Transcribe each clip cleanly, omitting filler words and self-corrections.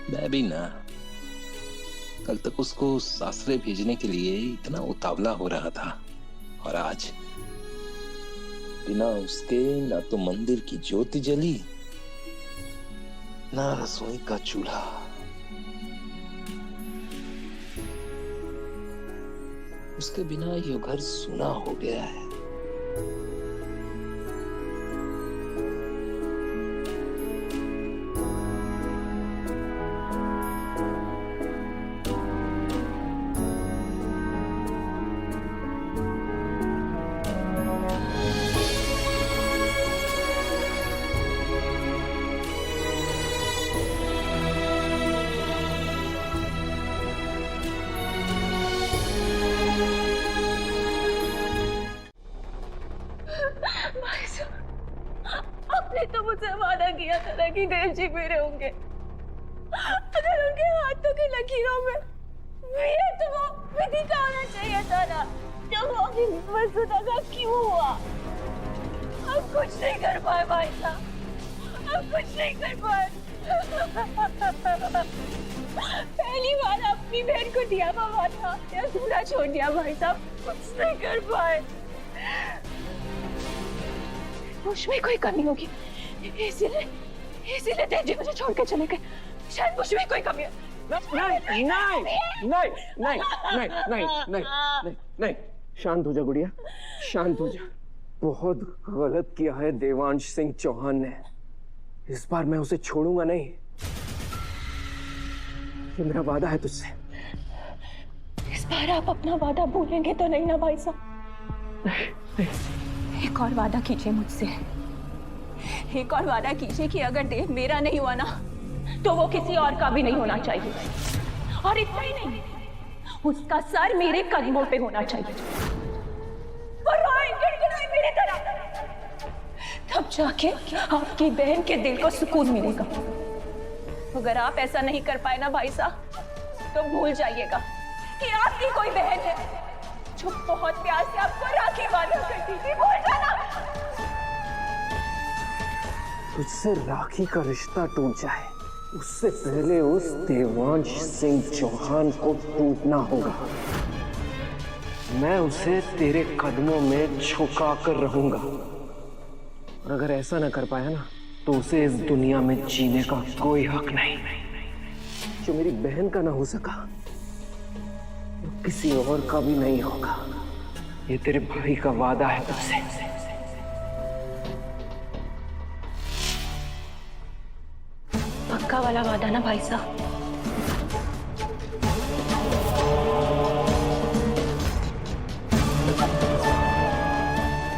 मैं भी ना कल तक उसको सासरे भेजने के लिए इतना उतावला हो रहा था, और आज बिना उसके ना तो मंदिर की ज्योति जली, ना रसोई का चूल्हा। उसके बिना ये घर सूना हो गया है। आपने तो मुझसे वादा किया था ना कि देव जी मेरे होंगे। अगर उनके हाथों की लकीरों में ये तो वो विधि का होना चाहिए था ना, तो वो अभी मसुदा का क्यों हुआ? अब कुछ नहीं कर पाए भाई साहब, अब कुछ नहीं कर पाए। पहली बार अपनी बहन को दिया बाबा था, या दूल्हा छोड़ दिया भाई साहब, कुछ नहीं कर पाए। उसमें कोई कमी होगी, इसीलिए देव जी मुझे छोड़ के चले गए। शायद मुझमें कोई कमी है। नहीं नहीं नहीं नहीं नहीं नहीं नहीं नहीं नहीं, शांत हो जा गुड़िया, शांत हो जा। बहुत गलत किया है देवांश सिंह चौहान ने। इस बार मैं उसे छोड़ूंगा नहीं। ये मेरा वादा है तुझसे। इस बार आप अपना वादा भूलेंगे तो नहीं ना भाई साहब? एक और वादा कीजिए मुझसे, एक और वादा कीजिए कि अगर देव मेरा नहीं हुआ ना, तो वो किसी और का भी नहीं होना चाहिए। और इतना ही नहीं, उसका सर मेरे कदमों पे होना चाहिए, और रोए गिड़गिड़ाए मेरी तरह। तब जाके आपकी बहन के दिल को सुकून मिलेगा। अगर आप ऐसा नहीं कर पाए ना भाई साहब, तो भूल जाइएगा कि आपकी कोई बहन है जो बहुत प्यार से आपको राखी बांधा करती थी। भूल जाना। तुझसे राखी का रिश्ता टूट जाए, उससे पहले उस देवांश सिंह चौहान को टूटना होगा। मैं उसे तेरे कदमों में झुका कर रहूंगा, और अगर ऐसा ना कर पाया ना, तो उसे इस दुनिया में जीने का कोई हक नहीं। जो मेरी बहन का ना हो सका, वो किसी और का भी नहीं होगा। ये तेरे भाई का वादा है तुझसे। पक्का वाला वादा ना भाई साहब?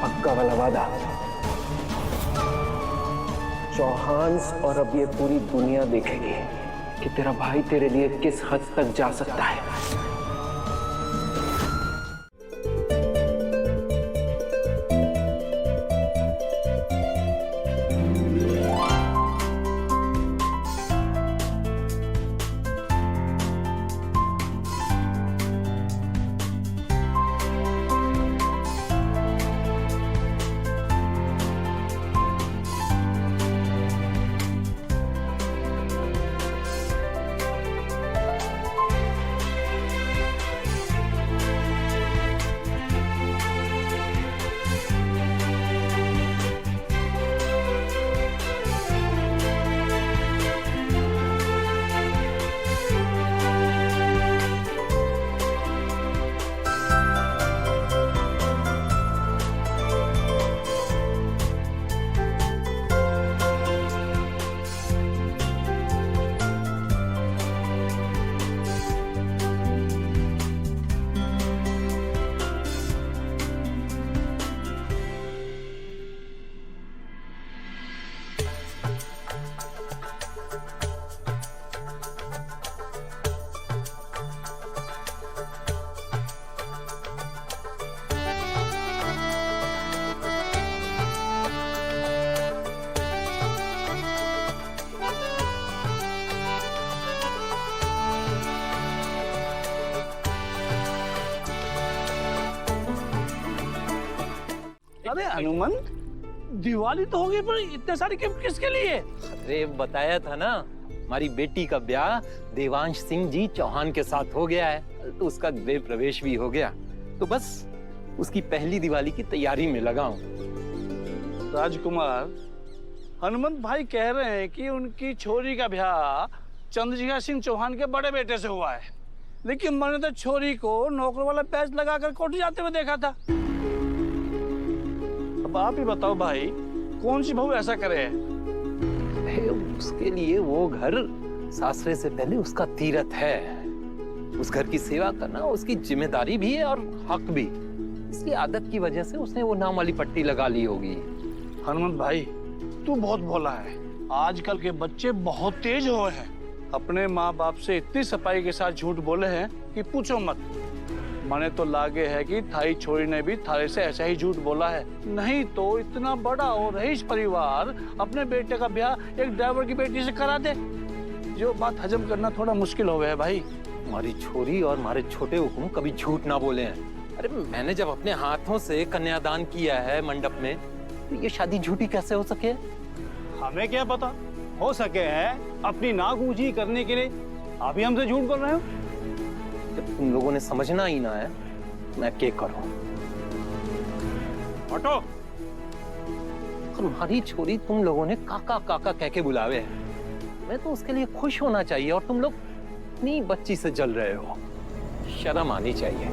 पक्का वाला वादा। चौहान्स और अब ये पूरी दुनिया देखेगी कि तेरा भाई तेरे लिए किस हद तक जा सकता है। अरे हनुमान, दिवाली तो होगी पर इतने सारे गिफ्ट किसके लिए? अरे बताया था ना, हमारी बेटी का ब्याह देवांश सिंह जी चौहान के साथ हो गया है, तो उसका गृह प्रवेश भी हो गया, तो बस उसकी पहली दिवाली की तैयारी में लगा हूं। राजकुमार, हनुमंत भाई कह रहे हैं कि उनकी छोरी का ब्याह चंद्रजिगा सिंह चौहान के बड़े बेटे से हुआ है, लेकिन मैंने तो छोरी को नौकर वाला बैच लगाकर कोर्ट जाते हुए देखा था। अब आप ही बताओ भाई, कौन सी बहू ऐसा करे? उसके लिए वो घर सासरे से पहले उसका तीरथ है। उस घर की सेवा करना उसकी जिम्मेदारी भी है और हक भी। इसकी आदत की वजह से उसने वो नाम वाली पट्टी लगा ली होगी। हनुमंत भाई, तू बहुत भोला है। आजकल के बच्चे बहुत तेज हुए हैं। अपने माँ बाप से इतनी सफाई के साथ झूठ बोले हैं कि पूछो मत। मने तो लागे है कि थाई छोरी ने भी थारे से ऐसा ही झूठ बोला है, नहीं तो इतना बड़ा और रईस परिवार अपने बेटे का ब्याह एक ड्राइवर की बेटी से करा दे। जो बात हजम करना थोड़ा मुश्किल हो गया है भाई। हमारी छोरी और हमारे छोटे हुकुम कभी झूठ ना बोले हैं। अरे मैंने जब अपने हाथों से कन्यादान किया है मंडप में, तो ये शादी झूठी कैसे हो सके? हमें क्या पता, हो सके है अपनी नाक ऊंची करने के लिए आप ही हमसे झूठ बोल रहे हो। जब तुम लोगों ने समझना ही ना है, मैं क्या करूं? हटो। तुम्हारी छोरी तुम लोगों ने काका काका कह के बुलावे है। मैं तो उसके लिए खुश होना चाहिए और तुम लोग इतनी बच्ची से जल रहे हो। शर्म आनी चाहिए।